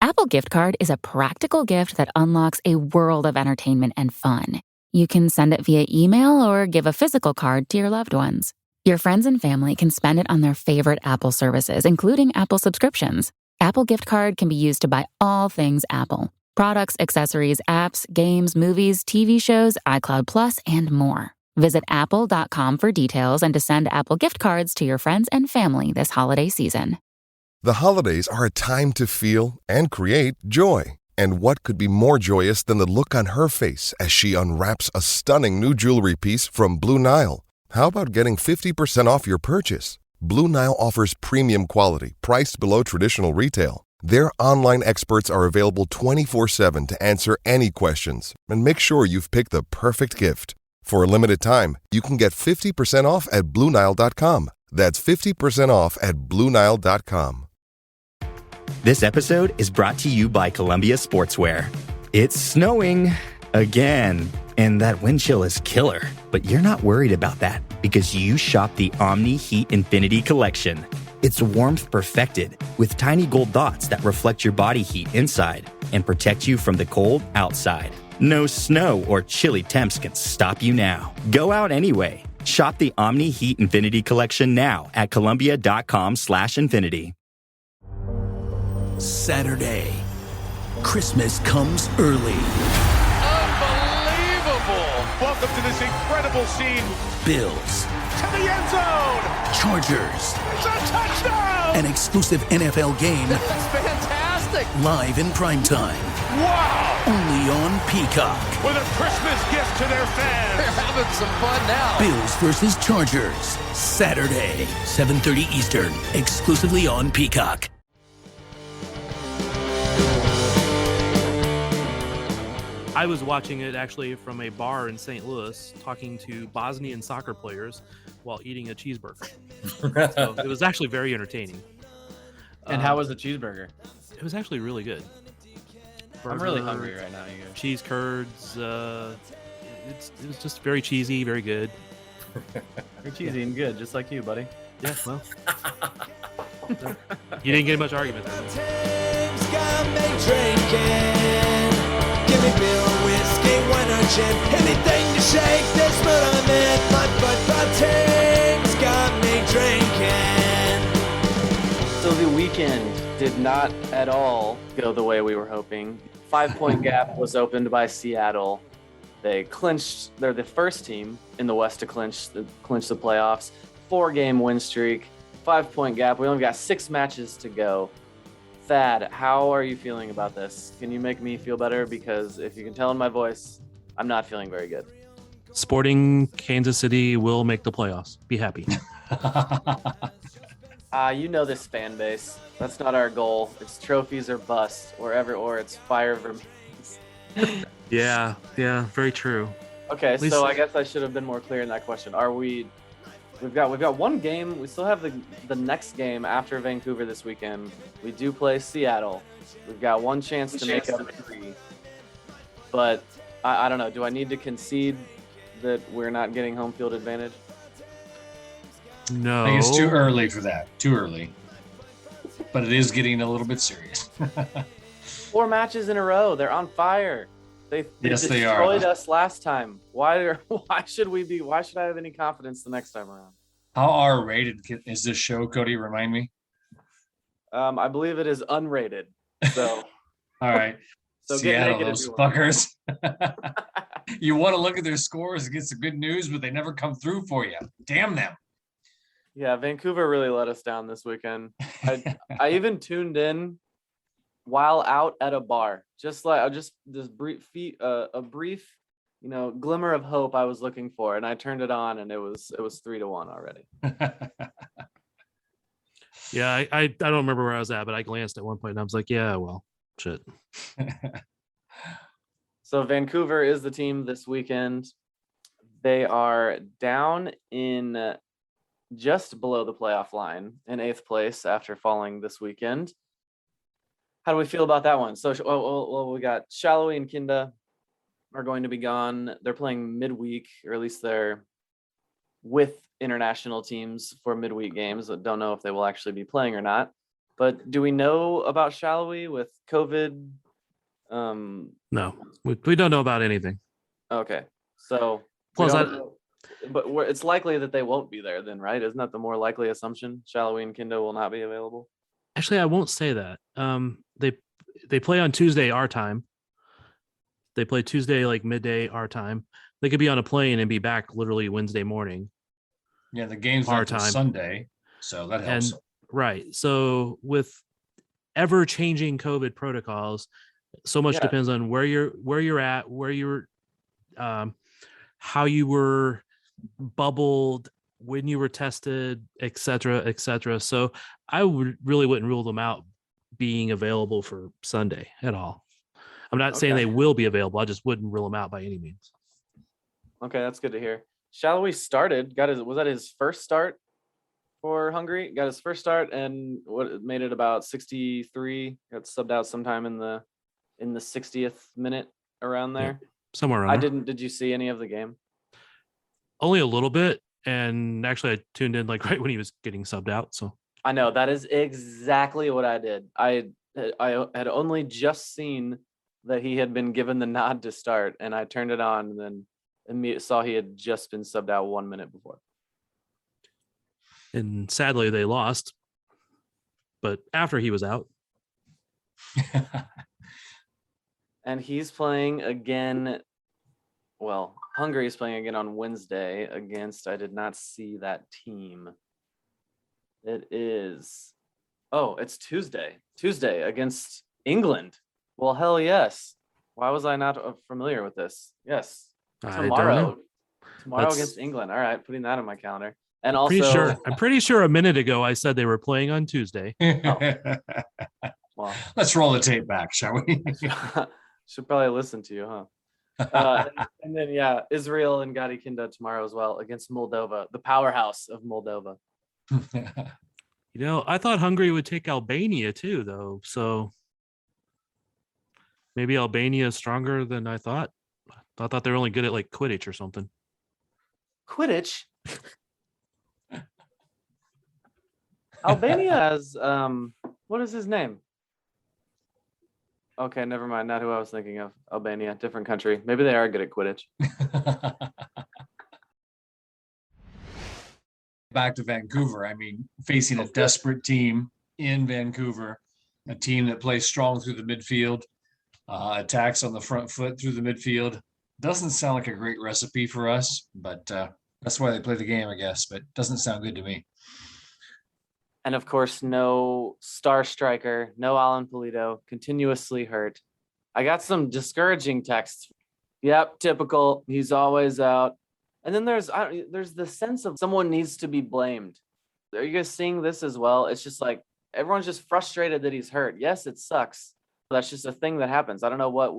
Apple Gift Card is a practical gift that unlocks a world of entertainment and fun. You can send it via email or give a physical card to your loved ones. Your friends and family can spend it on their favorite Apple services, including Apple subscriptions. Apple Gift Card can be used to buy all things Apple. Products, accessories, apps, games, movies, TV shows, iCloud Plus, and more. Visit apple.com for details and to send Apple Gift Cards to your friends and family this holiday season. The holidays are a time to feel and create joy. And what could be more joyous than the look on her face as she unwraps a stunning new jewelry piece from Blue Nile? How about getting 50% off your purchase? Blue Nile offers premium quality, priced below traditional retail. Their online experts are available 24/7 to answer any questions and make sure you've picked the perfect gift. For a limited time, you can get 50% off at BlueNile.com. That's 50% off at BlueNile.com. This episode is brought to you by Columbia Sportswear. It's snowing again, and that wind chill is killer. But you're not worried about that because you shop the Omni Heat Infinity Collection. It's warmth perfected with tiny gold dots that reflect your body heat inside and protect you from the cold outside. No snow or chilly temps can stop you now. Go out anyway. Shop the Omni Heat Infinity Collection now at Columbia.com/infinity. Saturday. Christmas comes early. Welcome to this incredible scene. Bills. To the end zone. Chargers. It's a touchdown. An exclusive NFL game. That's fantastic. Live in primetime. Wow. Only on Peacock. With a Christmas gift to their fans. They're having some fun now. Bills versus Chargers. Saturday, 7:30 Eastern. Exclusively on Peacock. I was watching it actually from a bar in St. Louis, talking to Bosnian soccer players while eating a cheeseburger. So it was actually very entertaining. And how was the cheeseburger? It was actually really good. I'm really hungry right now. You guys. Cheese curds. It was just very cheesy, very good. Very cheesy and good, just like you, buddy. Yeah, well. You didn't get much argument there. Give me beer, whiskey, wine or gin. Anything to shake this mood I'm in. My football team's got me drinking. So the weekend did not at all go the way we were hoping. 5-point gap was opened by Seattle. They clinched. They're the first team in the West to clinch the playoffs. 4-game win streak. 5-point gap. We only got 6 matches to go. Thad, how are you feeling about this? Can you make me feel better? Because if you can tell in my voice, I'm not feeling very good. Sporting Kansas City will make the playoffs. Be happy. You know this fan base. That's not our goal. It's trophies or bust, or it's fire remains. Yeah, very true. Okay, so I guess I should have been more clear in that question. We've got one game. We still have the next game after Vancouver this weekend. We do play Seattle. We've got one chance to make up 3. But I don't know. Do I need to concede that we're not getting home field advantage? No. I think it's too early for that. Too early. But it is getting a little bit serious. 4 matches in a row. They're on fire. They destroyed us last time. Why should I have any confidence the next time around? How R-rated is this show, Cody? Remind me. I believe it is unrated. So all right. So Seattle, those fuckers. You want to look at their scores and get some good news, but they never come through for you. Damn them. Yeah, Vancouver really let us down this weekend. I even tuned in while out at a bar, just this brief, glimmer of hope I was looking for, and I turned it on, and it was 3-1 already. Yeah, I don't remember where I was at, but I glanced at one point, and I was like, yeah, well, shit. So Vancouver is the team this weekend. They are down in just below the playoff line in 8th place after falling this weekend. How do we feel about that one? So, we got Shallowy and Kinda are going to be gone. They're playing midweek, or at least they're with international teams for midweek games. I don't know if they will actually be playing or not. But do we know about Shallowy with COVID? No, we don't know about anything. Okay, so Plus, it's likely that they won't be there then, right? Isn't that the more likely assumption? Shallowy and Kindo will not be available. actually, I won't say that. They play on Tuesday our time. They play Tuesday like midday our time. They could be on a plane and be back literally Wednesday morning. Yeah, the game's our not till time. Sunday, so that helps. And right, so with ever changing COVID protocols, so much depends on where you're at, how you were bubbled, when you were tested, etc. So I really wouldn't rule them out being available for Sunday at all. I'm not saying they will be available. I just wouldn't rule them out by any means. Okay, that's good to hear. Shallowy started, was that his first start for Hungary? Got his first start and made it about 63. Got subbed out sometime in the 60th minute around there. Yeah, somewhere around there. Did you see any of the game? Only a little bit, and actually I tuned in like right when he was getting subbed out. So I know that is exactly what I did. I had only just seen that he had been given the nod to start, and I turned it on and then immediately saw he had just been subbed out 1 minute before. And sadly they lost, but after he was out. And he's playing again. Well, Hungary is playing again on Wednesday against, I did not see that team. It is, it's Tuesday against England. Well, hell yes. Why was I not familiar with this? Yes. Tomorrow against England. All right, putting that on my calendar. And also, I'm pretty sure a minute ago I said they were playing on Tuesday. Well, let's roll the tape back, shall we? Should probably listen to you, huh? And then Israel and Gadi Kinda tomorrow as well against Moldova, the powerhouse of Moldova. I thought Hungary would take Albania too, though. So maybe Albania is stronger than I thought. I thought they were only good at like Quidditch or something. Quidditch? Albania has what is his name? Okay, never mind. Not who I was thinking of. Albania, different country. Maybe they are good at Quidditch. Back to Vancouver. I mean, facing a desperate team in Vancouver, a team that plays strong through the midfield, attacks on the front foot through the midfield. Doesn't sound like a great recipe for us, but that's why they play the game, I guess. But doesn't sound good to me. And of course, no star striker, no Alan Polito, continuously hurt. I got some discouraging texts. Yep, typical. He's always out. And then there's the sense of someone needs to be blamed. Are you guys seeing this as well? It's just like everyone's just frustrated that he's hurt. Yes, it sucks. That's just a thing that happens. I don't know what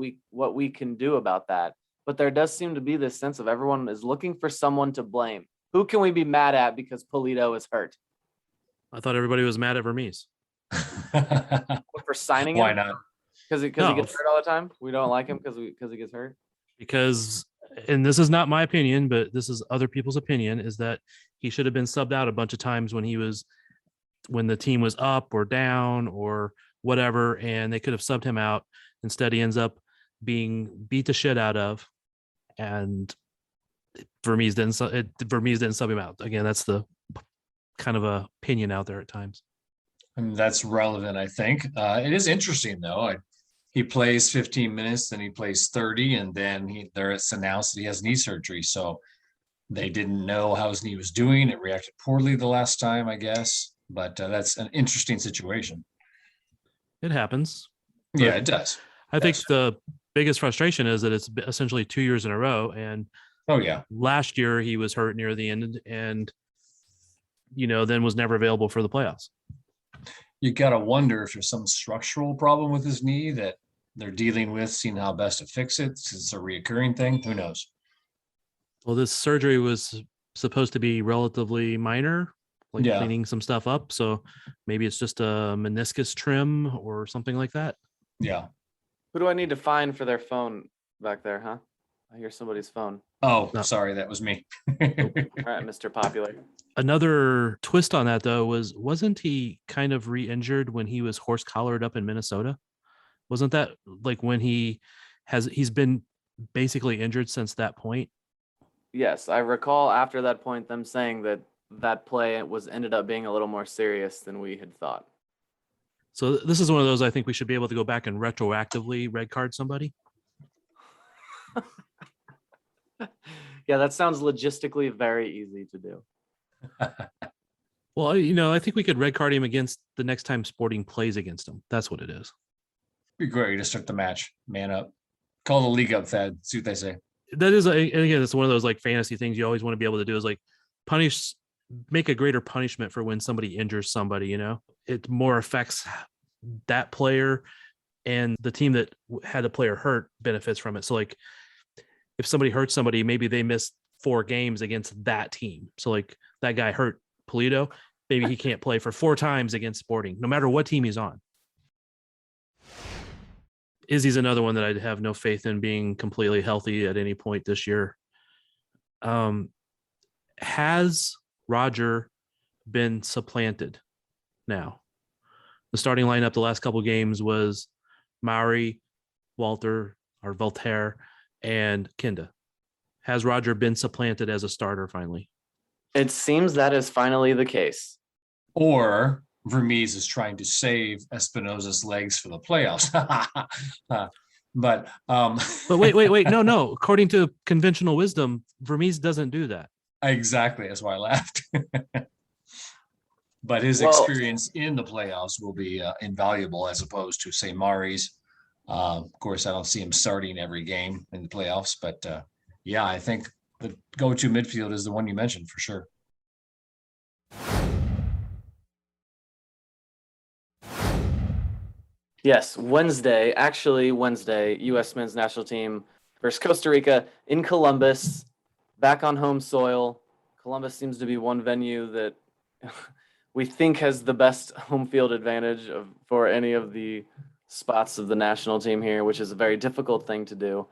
we can do about that. But there does seem to be this sense of everyone is looking for someone to blame. Who can we be mad at because Polito is hurt? I thought everybody was mad at Vermees. For signing him? Why not? Because he gets hurt all the time? We don't like him because he gets hurt? Because, and this is not my opinion, but this is other people's opinion, is that he should have been subbed out a bunch of times when the team was up or down or whatever, and they could have subbed him out. Instead, he ends up being beat the shit out of, and Vermees didn't sub him out. Again, that's the kind of a opinion out there at times. And that's relevant, I think. It is interesting, though. He plays 15 minutes, then he plays 30, and then it's announced that he has knee surgery. So they didn't know how his knee was doing. It reacted poorly the last time, I guess. But that's an interesting situation. It happens. Yeah, it does. I think the biggest frustration is that it's essentially 2 years in a row. And last year he was hurt near the end and then was never available for the playoffs. You got to wonder if there's some structural problem with his knee that they're dealing with, seeing how best to fix it. It's a reoccurring thing. Who knows? Well, this surgery was supposed to be relatively minor, cleaning some stuff up. So maybe it's just a meniscus trim or something like that. Yeah. Who do I need to find for their phone back there, huh? I hear somebody's phone. Oh, No. sorry, that was me. All right, Mr. Popular. Another twist on that though wasn't he kind of re-injured when he was horse collared up in Minnesota? Wasn't that like when he's been basically injured since that point? Yes, I recall after that point them saying that play ended up being a little more serious than we had thought. So this is one of those I think we should be able to go back and retroactively red card somebody. Yeah, that sounds logistically very easy to do. Well, I think we could red card him against the next time Sporting plays against him. That's what it is. Be great to start the match. Man up. Call the league up, Thad. See what they say. That is, and again, it's one of those like fantasy things you always want to be able to do is like make a greater punishment for when somebody injures somebody. It more affects that player, and the team that had a player hurt benefits from it. So like if somebody hurts somebody, maybe they miss 4 games against that team. So like that guy hurt Polito, maybe he can't play for 4 times against Sporting, no matter what team he's on. Izzy's another one that I'd have no faith in being completely healthy at any point this year. Has Roger been supplanted now? The starting lineup the last couple of games was Maori, Voltaire, and Kinda. Has Roger been supplanted as a starter finally? It seems that is finally the case. Or Vermees is trying to save Espinosa's legs for the playoffs. But wait. No. According to conventional wisdom, Vermees doesn't do that. Exactly. That's why I laughed. But his experience in the playoffs will be invaluable as opposed to, say, Mari's. Of course, I don't see him starting every game in the playoffs, but yeah, I think the go-to midfield is the one you mentioned for sure. Yes, Wednesday, U.S. men's national team versus Costa Rica in Columbus, back on home soil. Columbus seems to be one venue that we think has the best home field advantage for any of the spots of the national team here, which is a very difficult thing to do.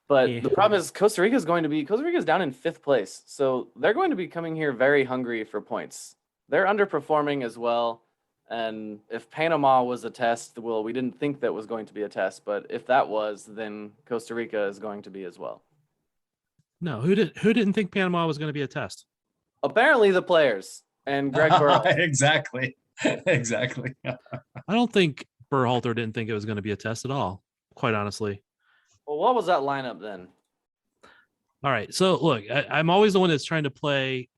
But the problem is Costa Rica is down in 5th place. So they're going to be coming here very hungry for points. They're underperforming as well. And if Panama was a test, well, we didn't think that was going to be a test, but if that was, then Costa Rica is going to be as well. No, who didn't think Panama was going to be a test? Apparently the players and Greg Berhalter. Exactly. I don't think Berhalter didn't think it was going to be a test at all, quite honestly. Well, what was that lineup then? All right. So look, I'm always the one that's trying to play,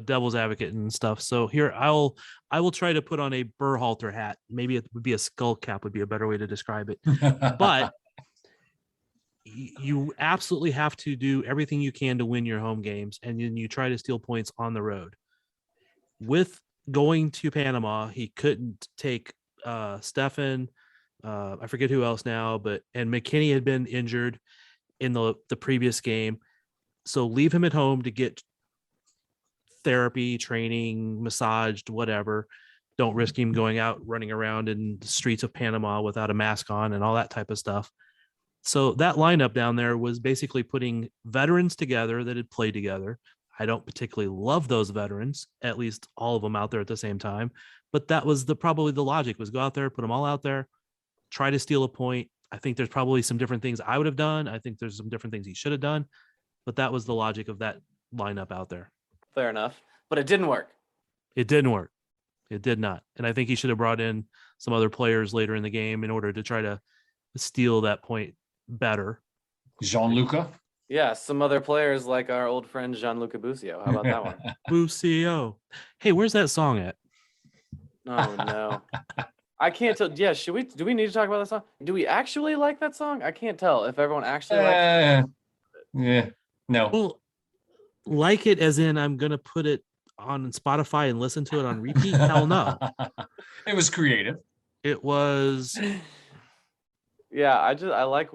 devil's advocate and stuff. So here I will try to put on a Berhalter hat. Maybe it would be a skull cap would be a better way to describe it. But you absolutely have to do everything you can to win your home games, and then you try to steal points on the road. With going to Panama, he couldn't take Stefan. I forget who else now, and McKinney had been injured in the previous game. So leave him at home to get therapy, training, massaged, whatever. Don't risk him going out, running around in the streets of Panama without a mask on and all that type of stuff. So that lineup down there was basically putting veterans together that had played together. I don't particularly love those veterans, at least all of them out there at the same time. But that was probably the logic, was go out there, put them all out there, try to steal a point. I think there's probably some different things I would have done. I think there's some different things he should have done. But that was the logic of that lineup out there. Fair enough. But it didn't work. It didn't work. It did not. And I think he should have brought in some other players later in the game in order to try to steal that point better. Gianluca? Yeah, some other players like our old friend Gianluca Busio. How about that one? Busio. Hey, where's that song at? Oh, no. I can't tell. Yeah, do we need to talk about that song? Do we actually like that song? I can't tell if everyone actually likes it. Yeah. No. Well, like it as in I'm going to put it on Spotify and listen to it on repeat? Hell no. It was creative. It was. Yeah, I like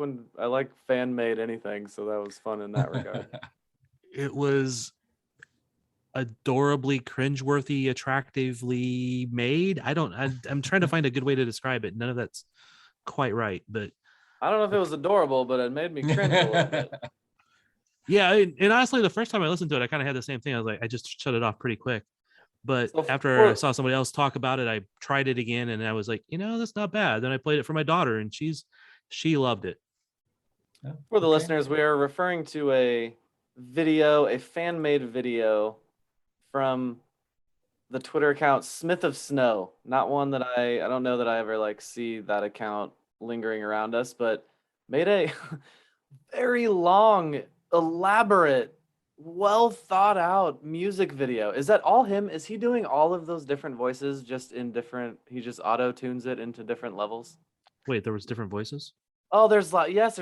fan made anything, so that was fun in that regard. It was adorably cringeworthy, attractively made. I'm trying to find a good way to describe it. None of that's quite right, but I don't know if it was adorable, but it made me cringe a little bit. Yeah, and honestly, the first time I listened to it, I kind of had the same thing. I was like, I just shut it off pretty quick. But So after I saw somebody else talk about it, I tried it again, and I was like, that's not bad. Then I played it for my daughter, and she loved it. For the listeners, we are referring to a fan-made video from the Twitter account Smith of Snow. Not one that I don't know that I ever like see that account lingering around us, but made a very long, elaborate, well thought out music video. Is that all him? Is he doing all of those different voices just in different, he just auto tunes it into different levels? Wait, there was different voices? Oh, there's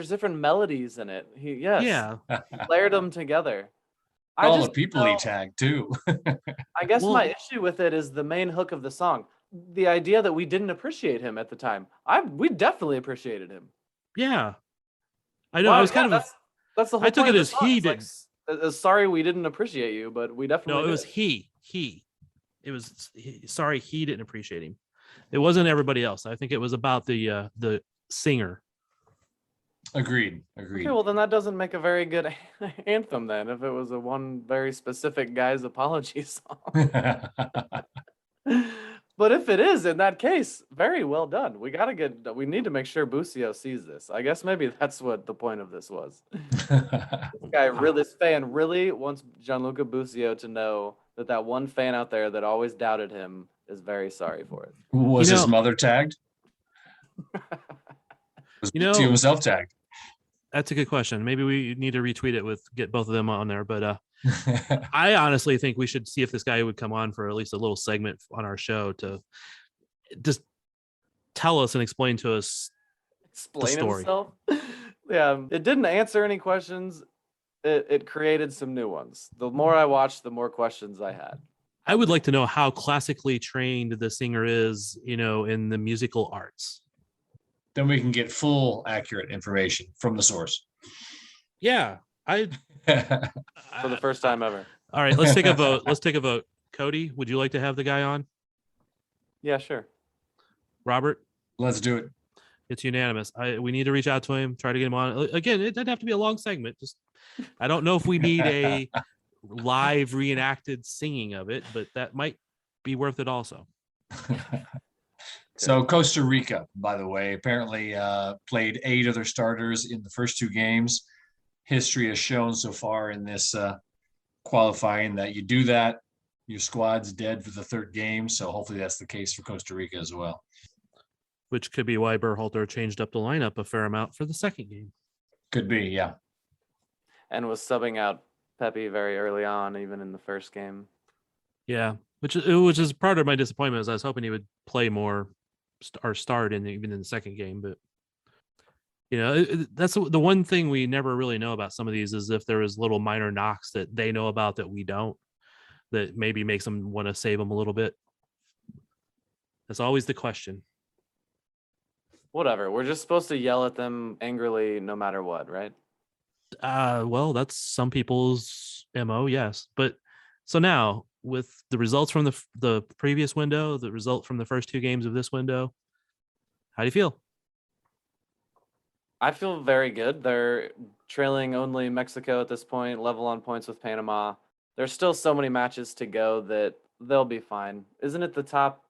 different melodies in it. Yeah. He layered them together. All the people he tagged too. I guess my issue with it is the main hook of the song. The idea that we didn't appreciate him at the time. We definitely appreciated him. Yeah. I know. Well, I was kind of that's the whole I took point it of as the song. he It's like, did. sorry we didn't appreciate you, but we definitely No, it was did. he. It was sorry he didn't appreciate him. It wasn't everybody else. I think it was about the singer. Agreed. Okay, well then that doesn't make a very good anthem then, if it was a one very specific guy's apology song. But if it is, in that case, very well done. We need to make sure Busio sees this. I guess maybe that's what the point of this was. This fan really wants Gianluca Busio to know that one fan out there that always doubted him is very sorry for it. Was his mother tagged? Was Busio himself tagged? That's a good question. Maybe we need to retweet it get both of them on there. But I honestly think we should see if this guy would come on for at least a little segment on our show to just tell us and explain to us the story. Himself. Yeah, it didn't answer any questions. It created some new ones. The more I watched, the more questions I had. I would like to know how classically trained the singer is, in the musical arts. Then we can get full, accurate information from the source. Yeah, for the first time ever. All right, let's take a vote. Cody, would you like to have the guy on? Yeah, sure. Robert? Let's do it. It's unanimous. We need to reach out to him, try to get him on. Again, it doesn't have to be a long segment. I don't know if we need a live reenacted singing of it, but that might be worth it also. So Costa Rica, by the way, apparently played 8 of their starters in the first 2 games. History has shown so far in this qualifying that you do that, your squad's dead for the 3rd game. So hopefully that's the case for Costa Rica as well. Which could be why Berhalter changed up the lineup a fair amount for the 2nd game. Could be, yeah. And was subbing out Pepe very early on, even in the first game. Yeah, which is part of my disappointment. Is I was hoping he would play more or start even in the 2nd game, but that's the one thing we never really know about some of these is if there is little minor knocks that they know about that we don't, that maybe makes them want to save them a little bit. That's always the question. Whatever. We're just supposed to yell at them angrily no matter what, right? Well, that's some people's MO, yes. But so now with the results from the previous window, the result from the first 2 games of this window, how do you feel? I feel very good. They're trailing only Mexico at this point, level on points with Panama. There's still so many matches to go that they'll be fine. Isn't it the top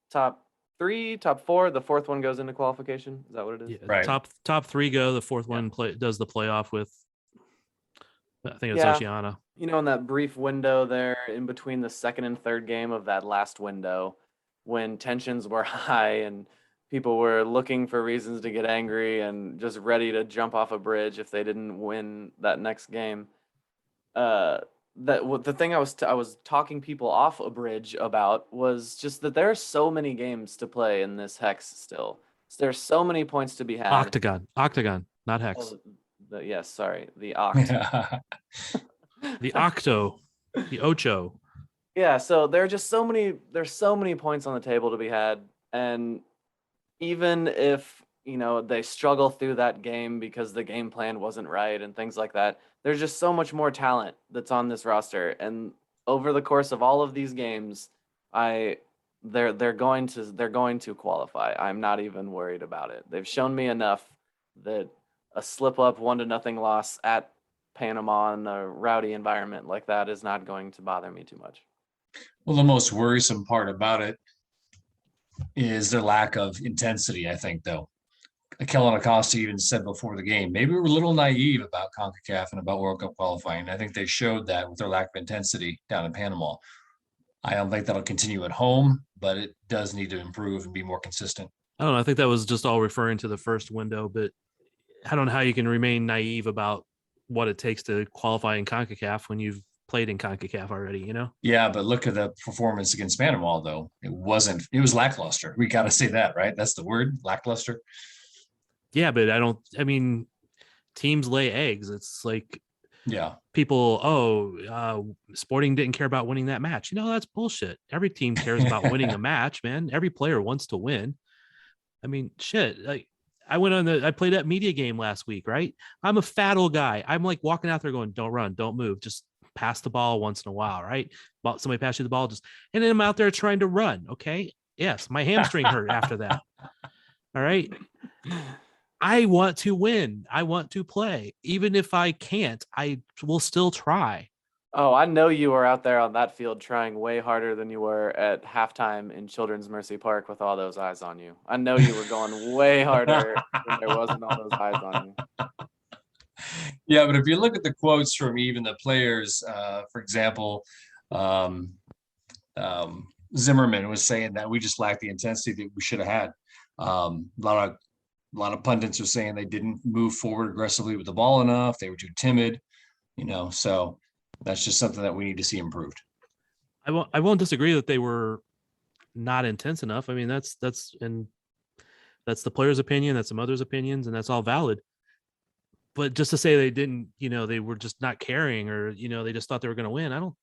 3, top 4? The 4th one goes into qualification. Is that what it is? Yeah, right. Top 3 go. The 4th one does the playoff with. I think it's Oceania. In that brief window there in between the 2nd and 3rd game of that last window, when tensions were high and people were looking for reasons to get angry and just ready to jump off a bridge if they didn't win that next game. The thing I was talking people off a bridge about was just that there are so many games to play in this hex still. There's so many points to be had. Octagon, not hex. Yes, sorry, the oct. The octo, the ocho. Yeah, so there's so many points on the table to be had, and even if they struggle through that game because the game plan wasn't right and things like that, there's just so much more talent that's on this roster, and over the course of all of these games, they're going to qualify. I'm not even worried about it. They've shown me enough that a slip up 1-0 loss at Panama in a rowdy environment like that is not going to bother me too much. Well, the most worrisome part about it is their lack of intensity, I think, though. Kellen Acosta even said before the game, maybe we're a little naive about CONCACAF and about World Cup qualifying. I think they showed that with their lack of intensity down in Panama. I don't think that'll continue at home, but it does need to improve and be more consistent. I don't know. I think that was just all referring to the first window, but I don't know how you can remain naive about what it takes to qualify in CONCACAF when you've played in CONCACAF already, you know? Yeah, but look at the performance against Panama, though. It was lackluster. We got to say that, right? That's the word, lackluster. Yeah, but teams lay eggs. It's like, yeah, people, Sporting didn't care about winning that match. You know, that's bullshit. Every team cares about winning a match, man. Every player wants to win. I mean, shit. Like, I played that media game last week, right? I'm a fat old guy. I'm like walking out there going, don't run, don't move, just pass the ball once in a while, right? Somebody pass you the ball, and then I'm out there trying to run. Okay. Yes, my hamstring hurt after that. All right. I want to win. I want to play. Even if I can't, I will still try. Oh, I know you were out there on that field trying way harder than you were at halftime in Children's Mercy Park with all those eyes on you. I know you were going way harder when there wasn't all those eyes on you. Yeah, but if you look at the quotes from even the players, for example, Zimmerman was saying that we just lacked the intensity that we should have had. A lot of pundits are saying they didn't move forward aggressively with the ball enough. They were too timid, so that's just something that we need to see improved. I won't disagree that they were not intense enough. I mean, that's the player's opinion. That's some others' opinions, and that's all valid. But just to say they didn't, they were just not caring, or, they just thought they were going to win. I always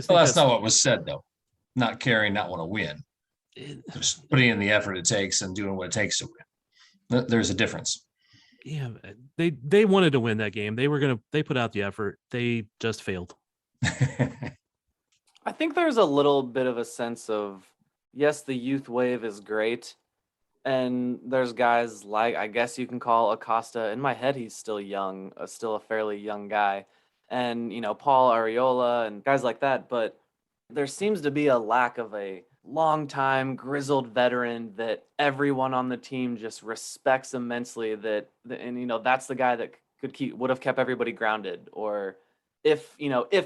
think that's not what was said, though. Not caring, not want to win. Just putting in the effort it takes and doing what it takes to win. There's a difference. Yeah, they wanted to win that game. They put out the effort. They just failed. I think there's a little bit of a sense of, yes, the youth wave is great. And there's guys like, I guess you can call Acosta. In my head, he's still young, still a fairly young guy. And, Paul Arriola and guys like that. But there seems to be a lack of a long-time grizzled veteran that everyone on the team just respects immensely, and that's the guy that would have kept everybody grounded. Or if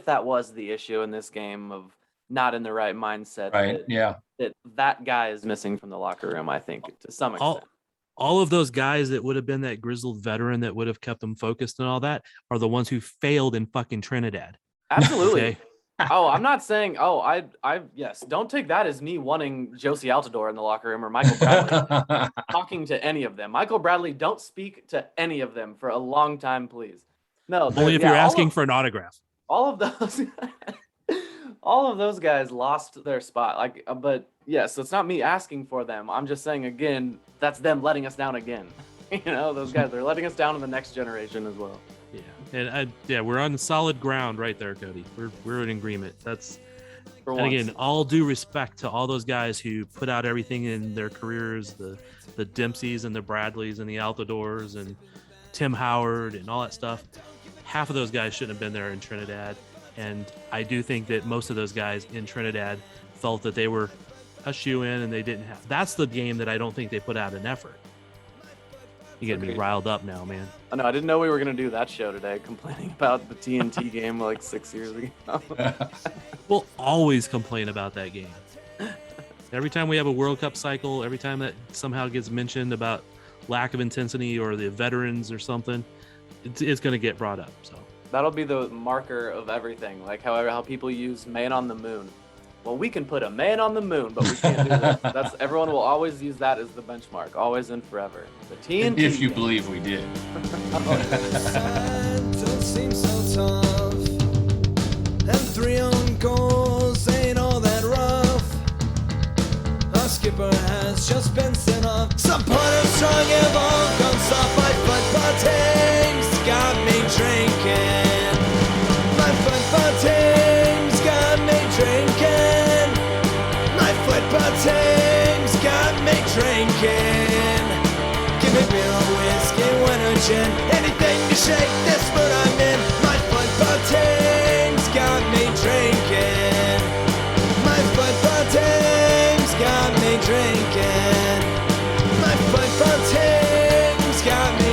that was the issue in this game of not in the right mindset, right? that guy is missing from the locker room, I think, to some extent. All of those guys that would have been that grizzled veteran that would have kept them focused and all that are the ones who failed in fucking Trinidad. Absolutely. Okay? Oh, I'm not saying, yes, don't take that as me wanting Josie Altidore in the locker room or Michael Bradley talking to any of them. Michael Bradley, don't speak to any of them for a long time, please. No, only if you're asking for an autograph. All of those guys lost their spot. But yes, it's not me asking for them. I'm just saying, again, that's them letting us down again. Those guys, they're letting us down in the next generation as well. Yeah, and we're on solid ground right there, Cody. We're in agreement. That's, and again, all due respect to all those guys who put out everything in their careers, the Dempseys and the Bradleys and the Altidores and Tim Howard and all that stuff. Half of those guys shouldn't have been there in Trinidad, and I do think that most of those guys in Trinidad felt that they were a shoe-in and they didn't have. That's the game that I don't think they put out an effort. You get me riled up now, man. I know. I didn't know we were going to do that show today, complaining about the TNT game like 6 years ago. We'll always complain about that game. Every time we have a World Cup cycle, every time that somehow gets mentioned about lack of intensity or the veterans or something, it's going to get brought up. So that'll be the marker of everything. Like how people use man on the moon. Well, we can put a man on the moon, but we can't do that. Everyone will always use that as the benchmark, always and forever. The TNT. If you believe we did. Don't seem so tough. And 3 own goals ain't all that rough. Our skipper has just been sent off. Some punter strong have all gone soft. My football team's got me drinking. My football team's got me drinking. My football team's got me drinking. Give me beer or whiskey, wine or gin, anything to shake this mood I'm in. My football team's got me drinking. My football team's got me drinking. My football team's got me